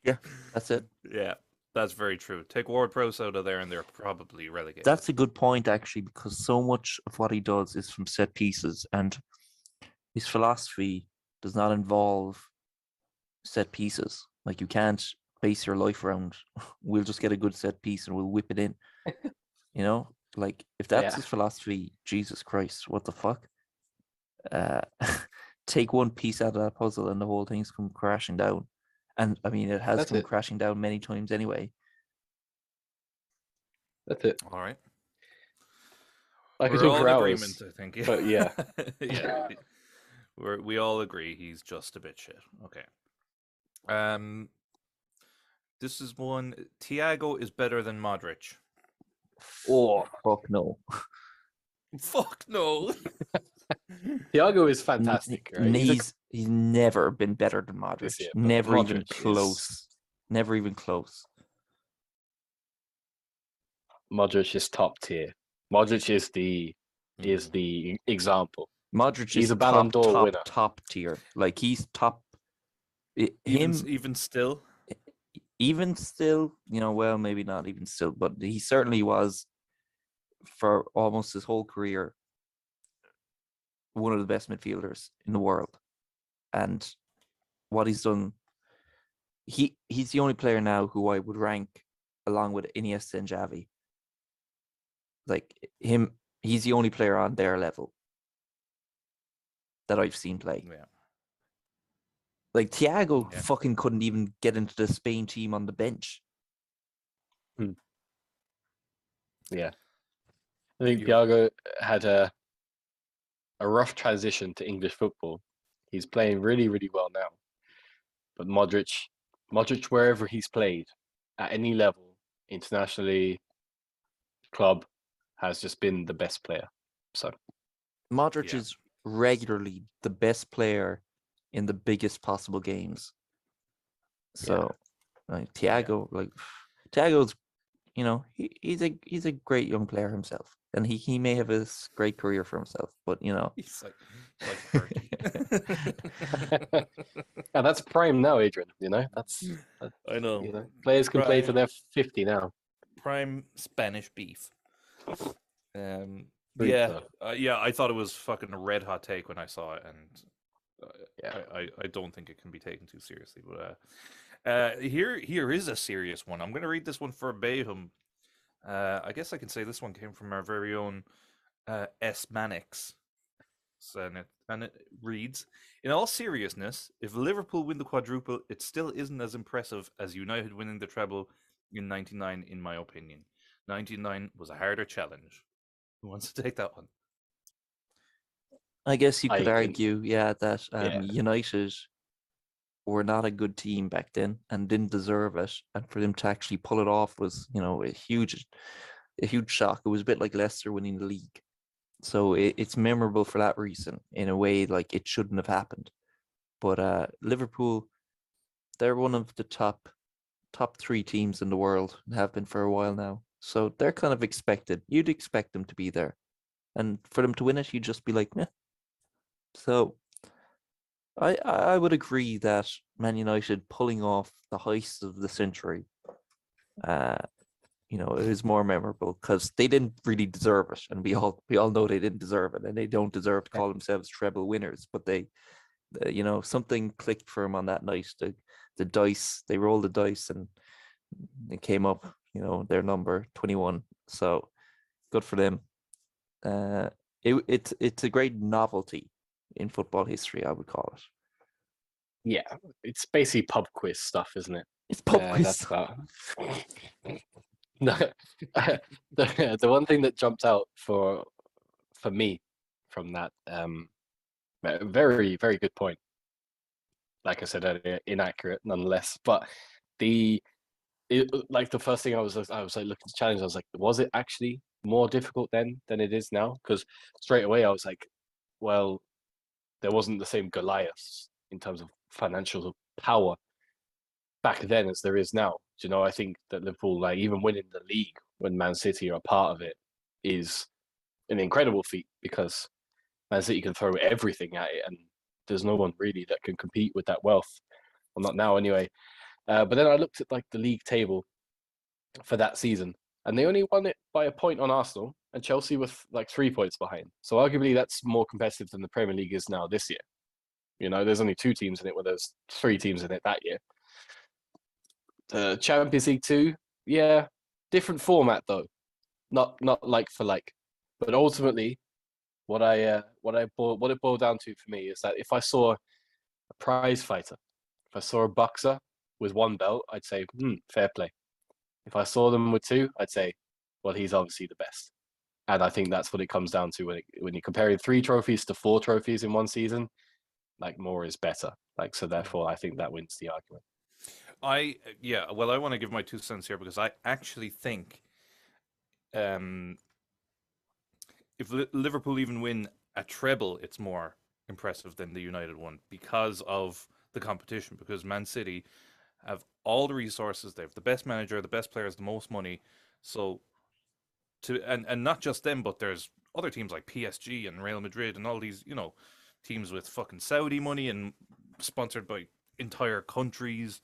Yeah, that's it. Yeah, that's very true. Take Ward-Prowse out of there, and they're probably relegated. That's a good point, actually, because so much of what he does is from set pieces, and his philosophy does not involve set pieces. Like you can't base your life around, we'll just get a good set piece and we'll whip it in. Like if that's his philosophy, Jesus Christ, what the fuck? Take one piece out of that puzzle and the whole thing's come crashing down. And I mean, it has come crashing down many times anyway. That's it. All right. We're all in agreement, I think. But yeah. Yeah. We all agree he's just a bit shit. Okay. This is one. Thiago is better than Modric. Oh, fuck no. Fuck no. Thiago is fantastic, right? He's never been better than Modric. Year, never Modric even close. Never even close. Modric is top tier. Modric is the example. Modric he's is a Ballon d'Or winner. Top tier. Like he's top. Even still, well, maybe not even still, but he certainly was for almost his whole career one of the best midfielders in the world. And what he's done, he's the only player now who I would rank along with Iniesta and Xavi. Like him, he's the only player on their level that I've seen play. Yeah. Like Thiago fucking couldn't even get into the Spain team on the bench. Yeah. I think Thiago had a rough transition to English football. He's playing really, really well now. But Modric, wherever he's played, at any level, internationally, club, has just been the best player. So Modric is regularly the best player in the biggest possible games. So Thiago's, he's a great young player himself, and he may have a great career for himself, but he's like 30. And that's prime now, Adrian. That's I know. Players can play till they're 50 now. Prime Spanish beef. I thought it was fucking a red hot take when I saw it, and I don't think it can be taken too seriously. But here is a serious one. I'm going to read this one verbatim. I guess I can say this one came from our very own S. Mannix. And it reads, in all seriousness, if Liverpool win the quadruple, it still isn't as impressive as United winning the treble in 99, in my opinion. 99 was a harder challenge. Who wants to take that one? I guess you could argue, that United were not a good team back then and didn't deserve it. And for them to actually pull it off was, a huge shock. It was a bit like Leicester winning the league. So it's memorable for that reason, in a way like it shouldn't have happened. But Liverpool, they're one of the top three teams in the world and have been for a while now. So they're kind of expected. You'd expect them to be there. And for them to win it, you'd just be like, meh. So I would agree that Man United pulling off the heist of the century, it was more memorable because they didn't really deserve it, and we all know they didn't deserve it, and they don't deserve to call themselves treble winners. But something clicked for them on that night. The dice, they rolled the dice, and it came up. Their number 21. So good for them. It's a great novelty in football history, I would call it. Yeah, it's basically pub quiz stuff, isn't it? It's pub quiz. That's about... No, the one thing that jumped out for me from that, very, very good point. Like I said earlier, inaccurate nonetheless. But the first thing I was like looking to challenge. I was like, was it actually more difficult then than it is now? Because straight away I was like, well, there wasn't the same Goliaths in terms of financial power back then as there is now. I think that Liverpool, like even winning the league when Man City are a part of it, is an incredible feat because Man City can throw everything at it, and there's no one really that can compete with that wealth. Well, not now anyway. But then I looked at like the league table for that season, and they only won it by a point on Arsenal, and Chelsea with like 3 points behind. So arguably that's more competitive than the Premier League is now this year. There's only 2 teams in it, where there's 3 teams in it that year. The Champions League 2, yeah, different format though, not like for like. But ultimately, what it boiled down to for me is that if I saw a prize fighter, if I saw a boxer with 1 belt, I'd say, fair play. If I saw them with 2, I'd say, well, he's obviously the best. And I think that's what it comes down to when you're comparing 3 trophies to 4 trophies in one season. Like more is better. So therefore, I think that wins the argument. I want to give my 2 cents here because I actually think if Liverpool even win a treble, it's more impressive than the United one because of the competition. Because Man City have all the resources, they have the best manager, the best players, the most money. So and not just them, but there's other teams like PSG and Real Madrid and all these teams with fucking Saudi money and sponsored by entire countries.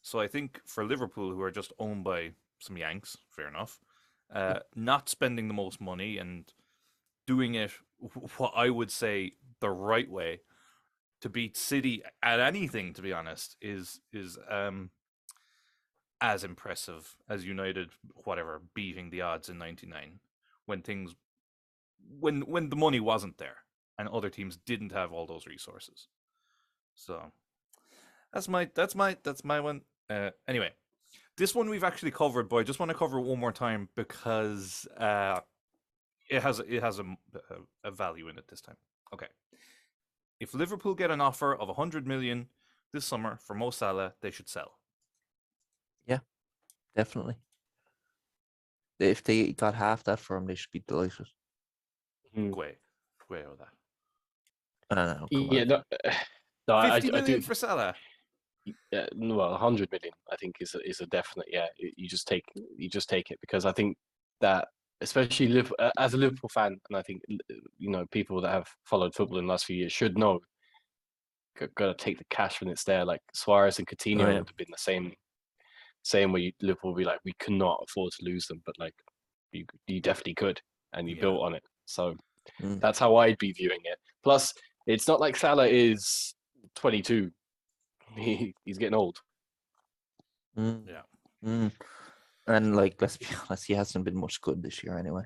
So I think for Liverpool, who are just owned by some Yanks, fair enough, not spending the most money and doing it what I would say the right way to beat City at anything, to be honest, is as impressive as United, beating the odds in '99 when the money wasn't there and other teams didn't have all those resources. So that's my one. Anyway, this one we've actually covered, but I just want to cover it one more time because it has a value in it this time. Okay, if Liverpool get an offer of 100 million this summer for Mo Salah, they should sell. Yeah, definitely. If they got half that for him, they should be delighted. Way over that. I don't know. Yeah, no, 50 million for Salah. Yeah, well, 100 million, I think is a definite. Yeah, you just take it because I think that especially as a Liverpool fan, and I think people that have followed football in the last few years should know, got to take the cash when it's there. Like Suarez and Coutinho would have been the same way. Liverpool would be like, we cannot afford to lose them, but like you definitely could, and you built on it. So that's how I'd be viewing it. Plus, it's not like Salah is 22. He's getting old. Yeah. And let's be honest, he hasn't been much good this year anyway.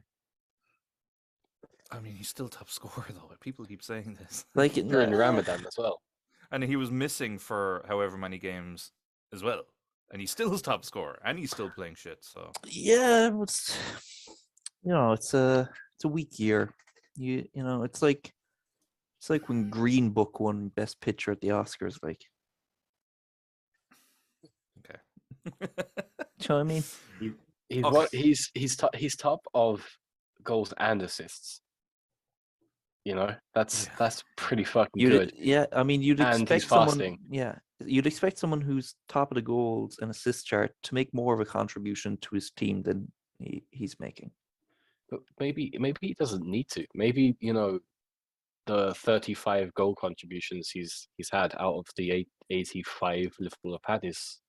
I mean, he's still top scorer though. People keep saying this. During Ramadan as well. And he was missing for however many games as well. And he's still his top scorer, and he's still playing shit. So yeah, it's a weak year. It's like when Green Book won Best Picture at the Oscars. Do you know what I mean? He's top of goals and assists. You know, that's pretty fucking good. Yeah, I mean, you'd And expect he's someone. fasting. Yeah, you'd expect someone who's top of the goals and assist chart to make more of a contribution to his team than he's making. But maybe he doesn't need to. Maybe, you know, the 35 goal contributions he's had out of the 85 Liverpool have had is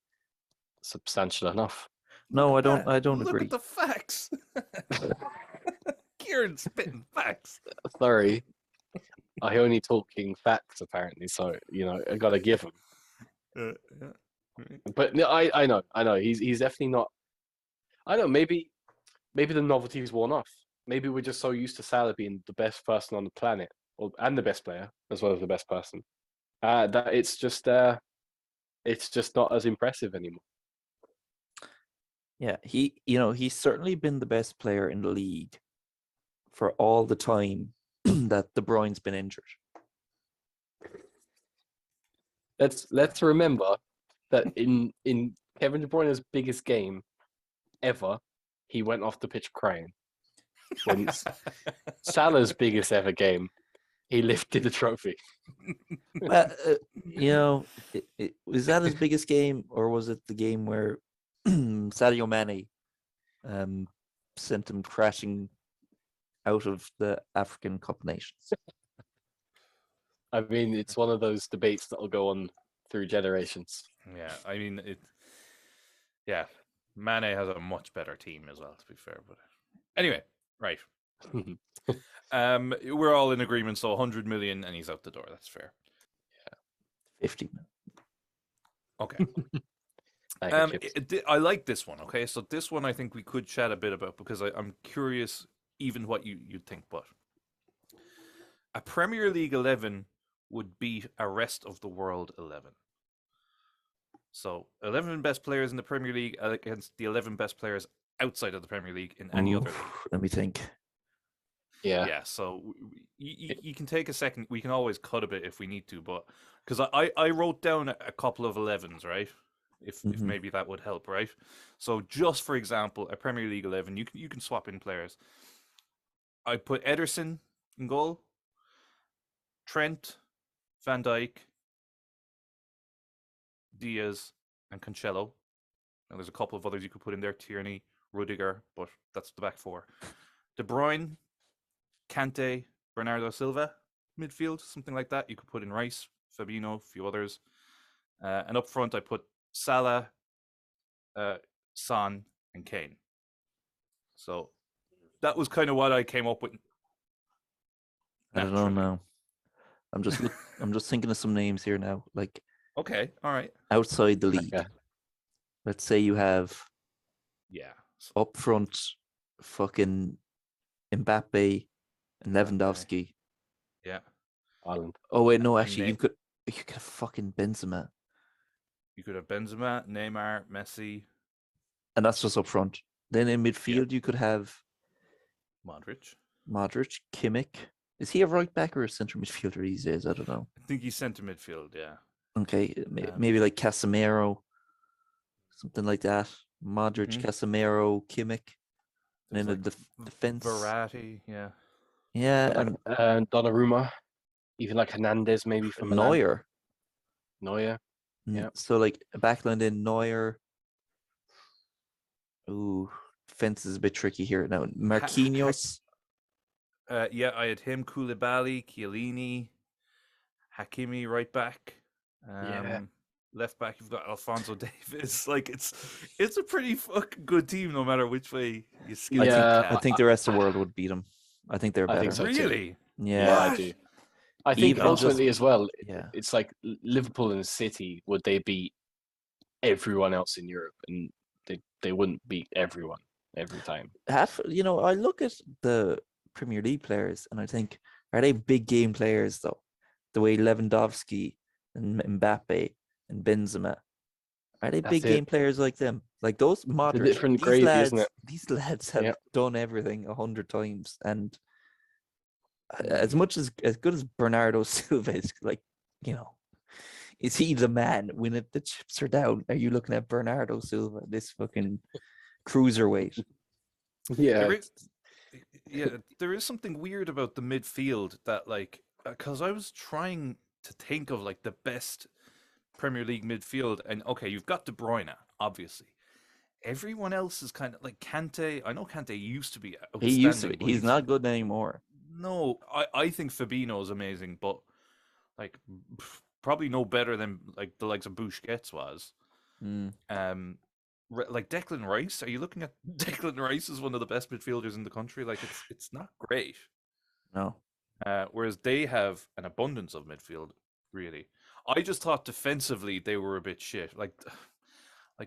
substantial enough. No, I don't Look agree. at the facts. Kieran's spitting facts. Sorry, I only talking facts apparently. So you know, I gotta give him. Yeah. But no, I know. He's definitely not. I don't know. Maybe the novelty's worn off. Maybe we're just so used to Salah being the best person on the planet, and the best player as well as the best person, that it's just not as impressive anymore. Yeah, he's certainly been the best player in the league for all the time that De Bruyne's been injured. Let's remember that in Kevin De Bruyne's biggest game ever, he went off the pitch crying. When Salah's biggest ever game, he lifted the trophy. Well, was that his biggest game, or was it the game where Sadio Mane sent him crashing out of the African Cup of Nations? I mean, it's one of those debates that'll go on through generations. Yeah, I mean Mane has a much better team as well, to be fair. But anyway, right. We're all in agreement. So 100 million, and he's out the door. That's fair. Yeah, 50 million. Okay. I like this one. Okay, so this one I think we could chat a bit about because I'm curious, even what you'd think. But a Premier League 11 would beat a rest of the world 11. So 11 best players in the Premier League against the 11 best players outside of the Premier League in any other league. Let me think. Yeah. So you can take a second. We can always cut a bit if we need to, but because I wrote down a couple of 11s, right? If maybe that would help, right? So just for example, a Premier League 11, you can swap in players. I put Ederson in goal, Trent, Van Dijk, Diaz, and Cancelo. Now there's a couple of others you could put in there: Tierney, Rudiger, but that's the back four. De Bruyne, Kante, Bernardo Silva, midfield, something like that. You could put in Rice, Fabinho, a few others. And up front, I put Salah, Son, and Kane. So that was kind of what I came up with. I don't know now. I'm just thinking of some names here now. Like, okay, all right. Outside the league, let's say you have, up front, fucking Mbappe and Lewandowski. Yeah. Ireland. Oh wait, no, actually, you could have fucking Benzema. You could have Benzema, Neymar, Messi, and that's just up front. Then in midfield, you could have Modric, Kimmich. Is he a right back or a centre midfielder these days? I don't know. I think he's centre midfield. Yeah. Okay, maybe like Casemiro, something like that. Modric, Casemiro, Kimmich, and then the defense. Verratti, yeah. Yeah, and Donnarumma, even like Hernandez, maybe from Neuer. Yeah. So like backline in Neuer. Ooh, defense is a bit tricky here now. Marquinhos. Yeah, I had him, Koulibaly, Chiellini, Hakimi right back. Left back, you've got Alphonso Davies. Like it's a pretty fucking good team, no matter which way you skin. I think the rest of the world would beat them. I think they're better. I think so really? Too. Yeah, I do. I think ultimately as well, it's like Liverpool and City, would they beat everyone else in Europe? And they wouldn't beat everyone every time. I look at the Premier League players and I think, are they big game players though? The way Lewandowski and Mbappe and Benzema, are they big game players like them? Like those Modric, different gravy, isn't it? These lads have done everything 100 times, and as good as Bernardo Silva is, like, Is he the man when the chips are down? Are you looking at Bernardo Silva, this fucking cruiserweight? Yeah. There is something weird about the midfield that, like, because I was trying to think of like the best Premier League midfield, and okay, you've got De Bruyne, obviously. Everyone else is kind of like Kante. I know Kante used to be outstanding. He used to be. He's not good anymore. No, I think Fabinho is amazing, but like probably no better than like the likes of Busquets was. Like Declan Rice. Are you looking at Declan Rice as one of the best midfielders in the country? Like it's not great. No. Whereas they have an abundance of midfield, really. I just thought defensively they were a bit shit. Like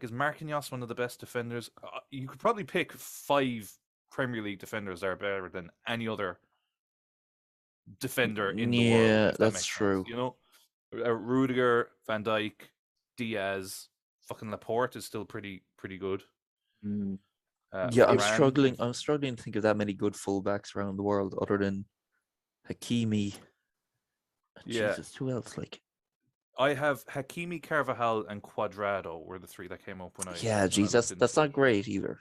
is Marquinhos one of the best defenders? You could probably pick 5 Premier League defenders that are better than any other defender in the world. Yeah, if that that's makes true. sense. You know, Rudiger, Van Dijk, Diaz, fucking Laporte is still pretty good. Yeah, I'm Varane. struggling to think of that many good fullbacks around the world other than Hakimi. Yeah. Jesus, who else? Like, I have Hakimi, Carvajal, and Quadrado were the 3 that came up when I. yeah, when I geez, looked that's into not great either.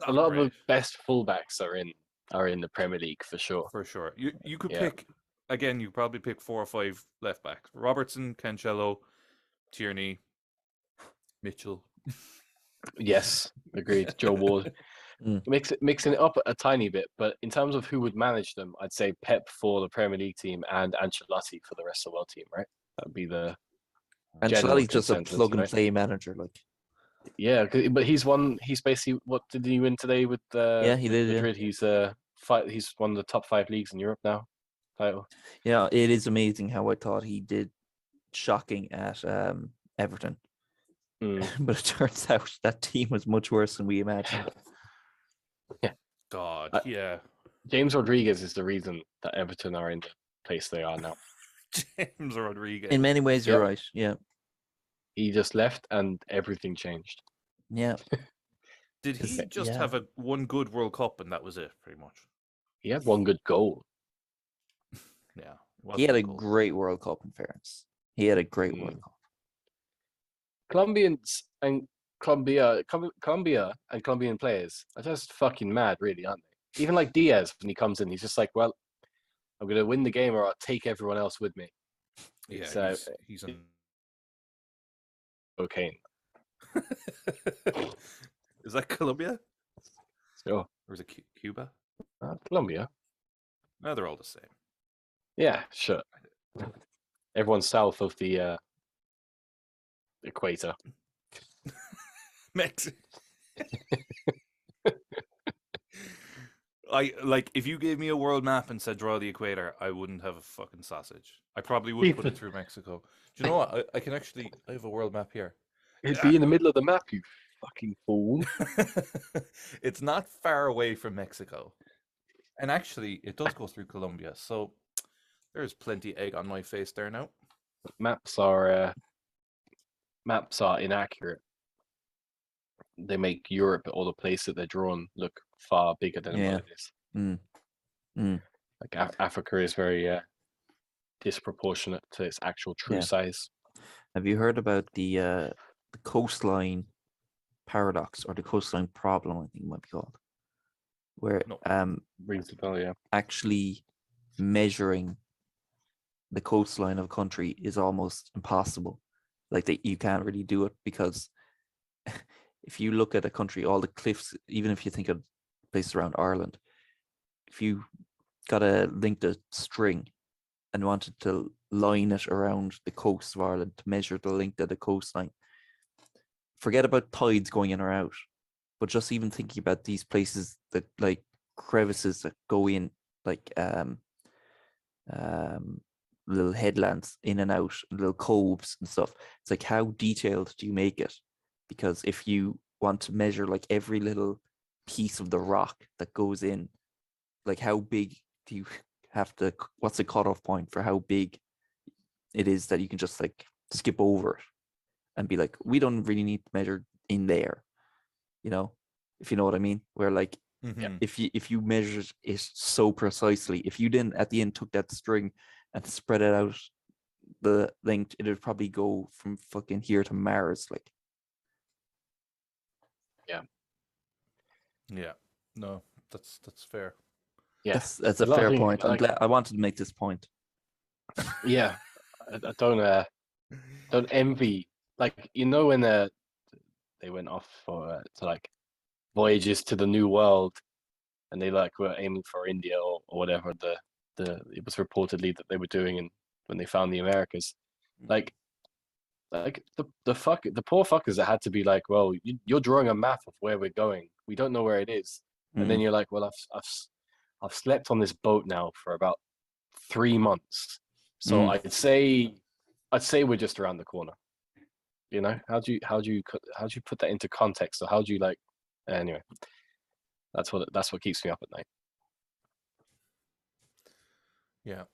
A lot of the best fullbacks are in the Premier League for sure. For sure. You could pick, again, you probably pick 4 or 5 left backs. Robertson, Cancelo, Tierney, Mitchell. Yes, agreed. Joe Ward. Mixing it up a tiny bit, but in terms of who would manage them, I'd say Pep for the Premier League team and Ancelotti for the rest of the world team, right? That'd be the Ancelotti's just a consensus, plug and right? play manager, like. Yeah, but he's basically, what did he win today with He did. Madrid? Yeah. He's one of the top 5 leagues in Europe now. Title. Yeah, it is amazing how I thought he did shocking at Everton. But it turns out that team was much worse than we imagined. Yeah. God, yeah. James Rodriguez is the reason that Everton are in the place they are now. James Rodriguez. In many ways, you're right. Yeah. He just left and everything changed. Yeah. Did he just have one good World Cup and that was it, pretty much? He had one good goal. Yeah. He had a great World Cup, in fairness. He had a great World Cup. Colombian players are just fucking mad, really, aren't they? Even like Diaz, when he comes in, he's just like, well, I'm going to win the game or I'll take everyone else with me. Yeah, he's cocaine. Is that Colombia? Sure. Or is it Cuba? Colombia. No, they're all the same. Yeah, sure. Everyone's south of the equator. Mexico. If you gave me a world map and said draw the equator, I wouldn't have a fucking sausage. I probably would put it through Mexico. Do you know what? I have a world map here. It'd be in the middle of the map, you fucking fool. It's not far away from Mexico. And actually, it does go through Colombia. So there's plenty egg on my face there now. Maps are inaccurate. They make Europe or the place that they're drawn look far bigger than what it is. Like Africa is very disproportionate to its actual true size. Have you heard about the coastline paradox or the coastline problem? I think it might be called, where rings the bell, actually measuring the coastline of a country is almost impossible. Like that, you can't really do it because if you look at a country, all the cliffs, even if you think of places around Ireland, if you got a linked a string and wanted to line it around the coast of Ireland to measure the length of the coastline, forget about tides going in or out, but just even thinking about these places that like crevices that go in, like little headlands in and out, little coves and stuff. It's like, how detailed do you make it? Because if you want to measure like every little piece of the rock that goes in, like how big do you have to, what's the cutoff point for how big it is that you can just like skip over it and be like, we don't really need to measure in there, you know, if you know what I mean? Where like, if you measure it so precisely, if you then at the end took that string and spread it out the length, it'd probably go from fucking here to Mars. Like, Yeah. No, that's fair. Yeah, that's a lot of fair things, point. I'm glad I wanted to make this point. Yeah, I don't envy, like, when they went off for to like voyages to the new world, and they like were aiming for India or whatever it was reportedly that they were doing, and when they found the Americas, like the poor fuckers that had to be like, well, you're drawing a map of where we're going, we don't know where it is, and then you're like, well, I've slept on this boat now for about 3 months, so I'd say we're just around the corner. How do you put that into context, or how do you like? Anyway, that's what keeps me up at night. Yeah.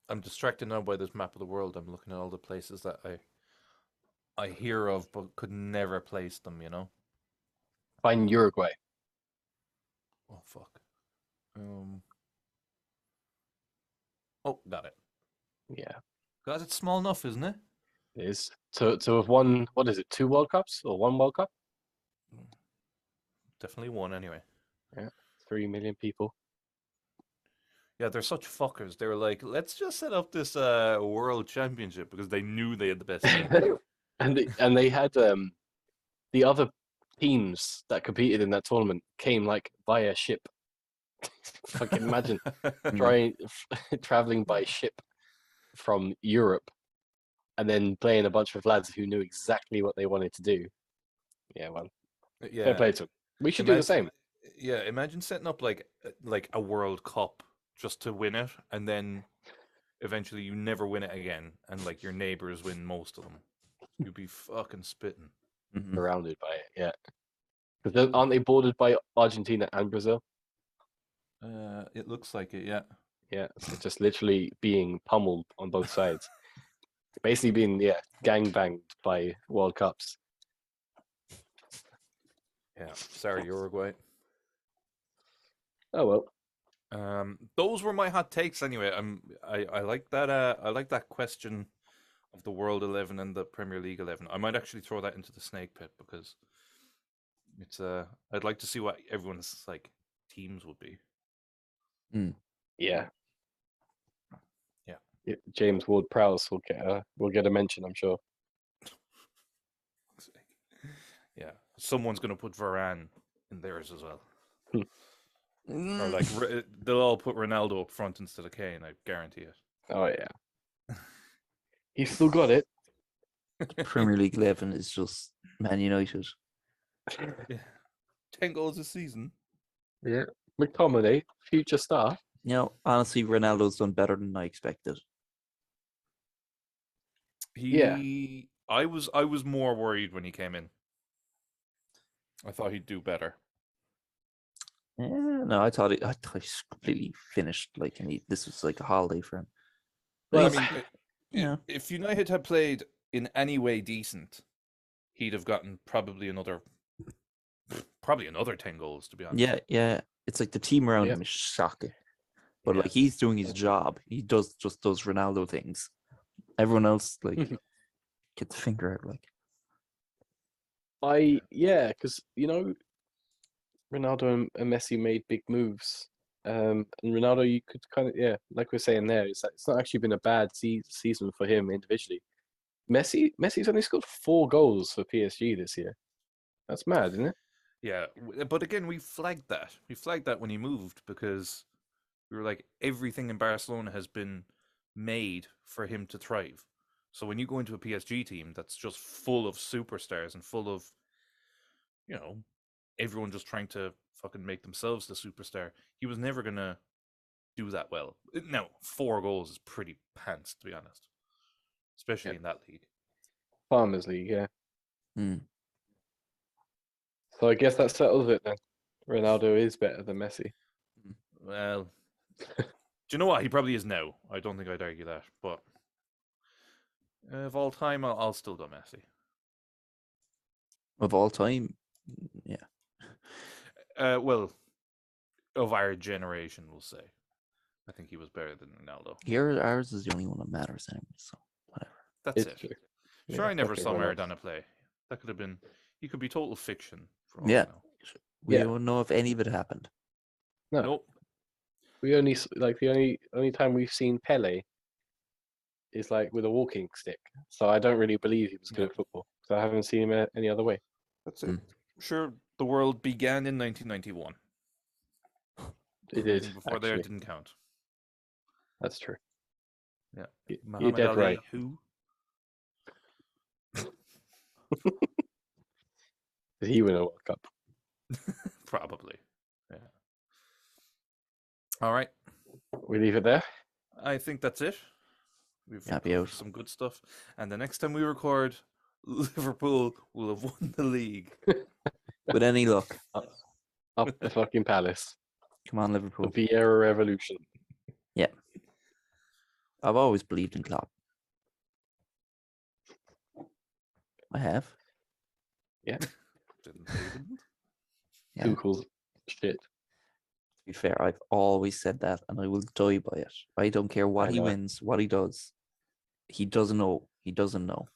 I'm distracted now by this map of the world. I'm looking at all the places that I hear of but could never place them, Find Uruguay. Oh fuck. Oh, got it. Yeah, God, it's small enough, isn't it? it is to have won. What is it? 2 World Cups or 1 World Cup? Definitely one anyway. Yeah, 3 million people. Yeah, they're such fuckers. They were like, let's just set up this world championship because they knew they had the best team. and they had the other teams that competed in that tournament came like via ship. Fucking imagine traveling by ship from Europe and then playing a bunch of lads who knew exactly what they wanted to do. Yeah, well, fair play to them. We should do the same. Yeah, imagine setting up like a World Cup just to win it, and then eventually you never win it again, and like your neighbors win most of them. You'd be fucking spitting. Surrounded by it, yeah. Because aren't they bordered by Argentina and Brazil? It looks like it, yeah. Yeah, so just literally being pummeled on both sides. Basically being, gangbanged by World Cups. Yeah, sorry, Uruguay. Oh well. Those were my hot takes anyway. I like that. I like that question of the World 11 and the Premier League 11. I might actually throw that into the snake pit because it's I'd like to see what everyone's like teams would be. Yeah. Yeah. James Ward-Prowse will get a mention, I'm sure. Yeah, someone's gonna put Varane in theirs as well. Or like they'll all put Ronaldo up front instead of Kane. I guarantee it. Oh yeah. He's still got it. Premier League 11 is just Man United. Yeah. 10 goals a season. Yeah. McTominay, future star. Honestly, Ronaldo's done better than I expected. I was more worried when he came in. I thought he'd do better. Yeah, no, I thought he's completely finished. Like, and this was like a holiday for him. Well, I mean, if United had played in any way decent, he'd have gotten probably another 10 goals, to be honest. Yeah. It's like the team around him is shocking. But like he's doing his job. He does those Ronaldo things. Everyone else like get the finger out like. Because Ronaldo and Messi made big moves. And Ronaldo, you could kind of like we're saying there, it's not actually been a bad season for him individually. Messi's only scored 4 goals for PSG this year. That's mad, isn't it? Yeah, but again, we flagged that. We flagged that when he moved because we were like, everything in Barcelona has been made for him to thrive. So when you go into a PSG team that's just full of superstars and full of, everyone just trying to fucking make themselves the superstar, he was never going to do that well. Now, 4 goals is pretty pants, to be honest. Especially in that league. Farmers League, yeah. So I guess that settles it then. Ronaldo is better than Messi. Well, do you know what? He probably is now. I don't think I'd argue that. But of all time, I'll still go Messi. Of all time, yeah. Well, of our generation, we'll say. I think he was better than Ronaldo. Ours is the only one that matters anyway. So That's It's it. true. Sure, Yeah, I never okay, saw well, Maradona play. That could have been. You could be total fiction. For all Yeah. I know. We Yeah. don't know if any of it happened. No. Nope. We only like the only time we've seen Pele is like with a walking stick. So I don't really believe he was good at football. So I haven't seen him any other way. That's it. Sure, the world began in 1991. It did. Anything before there didn't count. That's true. Yeah. You're Muhammad dead Ali, right. who? Did he win a World Cup? Probably. Yeah. All right. We leave it there. I think that's it. We've Happy covered out. some good stuff. And the next time we record, Liverpool will have won the league. With any luck. Up the fucking palace. Come on, The Liverpool. Vieira Revolution. Yeah. I've always believed in Klopp. I have. Yeah. Didn't say you didn't. Yeah. Tuchel's shit. To be fair, I've always said that, and I will die by it. I don't care what I he know. wins, what he does. He doesn't know. He doesn't know.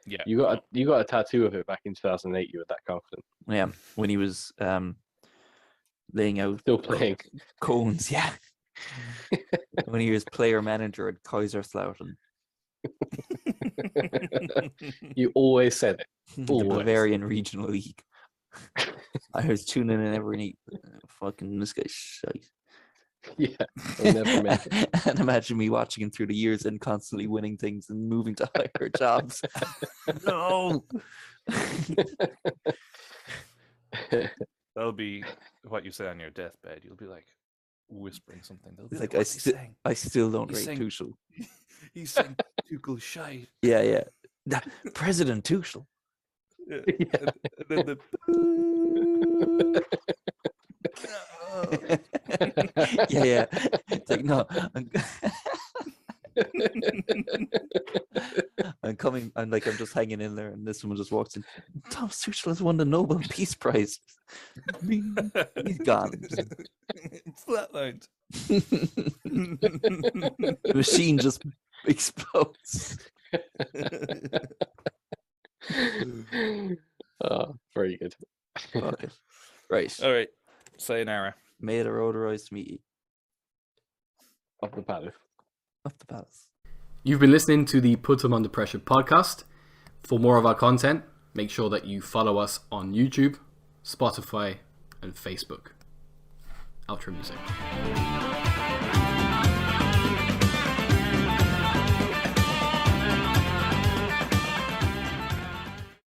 Yeah. You got a tattoo of it back in 2008. You were that confident. Yeah, when he was laying out Still playing. cones. Yeah, when he was player manager at Kaiserslautern, You always said it. the Always. Bavarian Regional League. I was tuning in every night. Fucking this guy's shite. Yeah. I'll never make it. And imagine me watching him through the years and constantly winning things and moving to higher jobs. No. That'll be what you say on your deathbed. You'll be like whispering something. They'll be It's like, like what's he saying? I still don't He's rate saying- Tuchel. He's saying Tuchel shite. Yeah. President Tuchel. Yeah. Yeah. And then the Yeah. It's like, no. I'm coming. I'm just hanging in there, and this woman just walks in. Thomas Tuchel has won the Nobel Peace Prize. He's gone. Flatlined. The machine just explodes. Oh, very good. Fuck it. Right. All right. Sayonara. May the road arise to meet you. Up the palace. Up the palace. You've been listening to the Put 'em Under Pressure podcast. For more of our content, make sure that you follow us on YouTube, Spotify, and Facebook. Outro music.